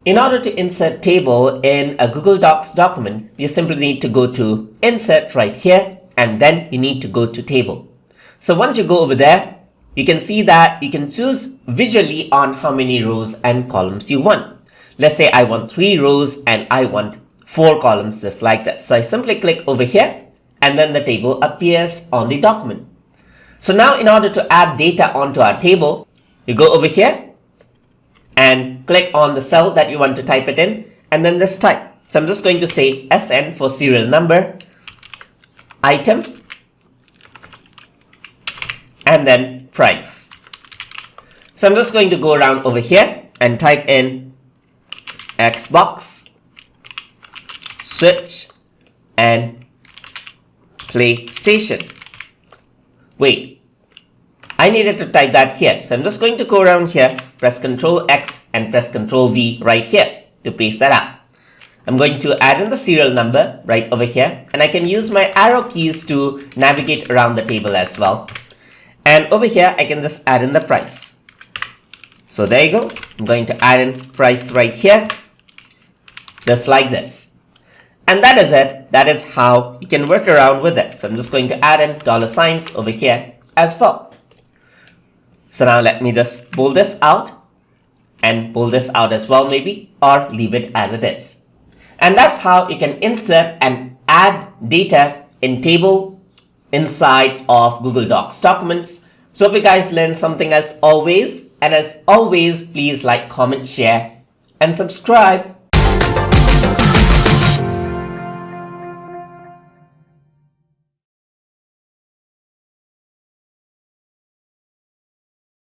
In order to insert table in a Google Docs document, you simply need to go to Insert right here, and then you need to go to Table. So once you go over there, you can see that you can choose visually on how many rows and columns you want. Let's say I want 3 rows and I want 4 columns, just like that. So I simply click over here and then the table appears on the document. So now in order to add data onto our table, you go over here and click on the cell that you want to type it in and then just type. So I'm just going to say SN for serial number, item, and then price. So I'm just going to go around over here and type in Xbox, Switch, and PlayStation. Wait, I needed to type that here. So I'm just going to go around here, press Ctrl X and press Ctrl V right here to paste that out. I'm going to add in the serial number right over here, and I can use my arrow keys to navigate around the table as well. And over here, I can just add in the price. So there you go. I'm going to add in price right here, just like this. And that is it. That is how you can work around with it. So I'm just going to add in $signs over here as well. So now let me just pull this out and pull this out as well maybe, or leave it as it is. And that's how you can insert and add data in table inside of Google Docs documents. So hope you guys learned something as always. And as always, please like, comment, share, and subscribe.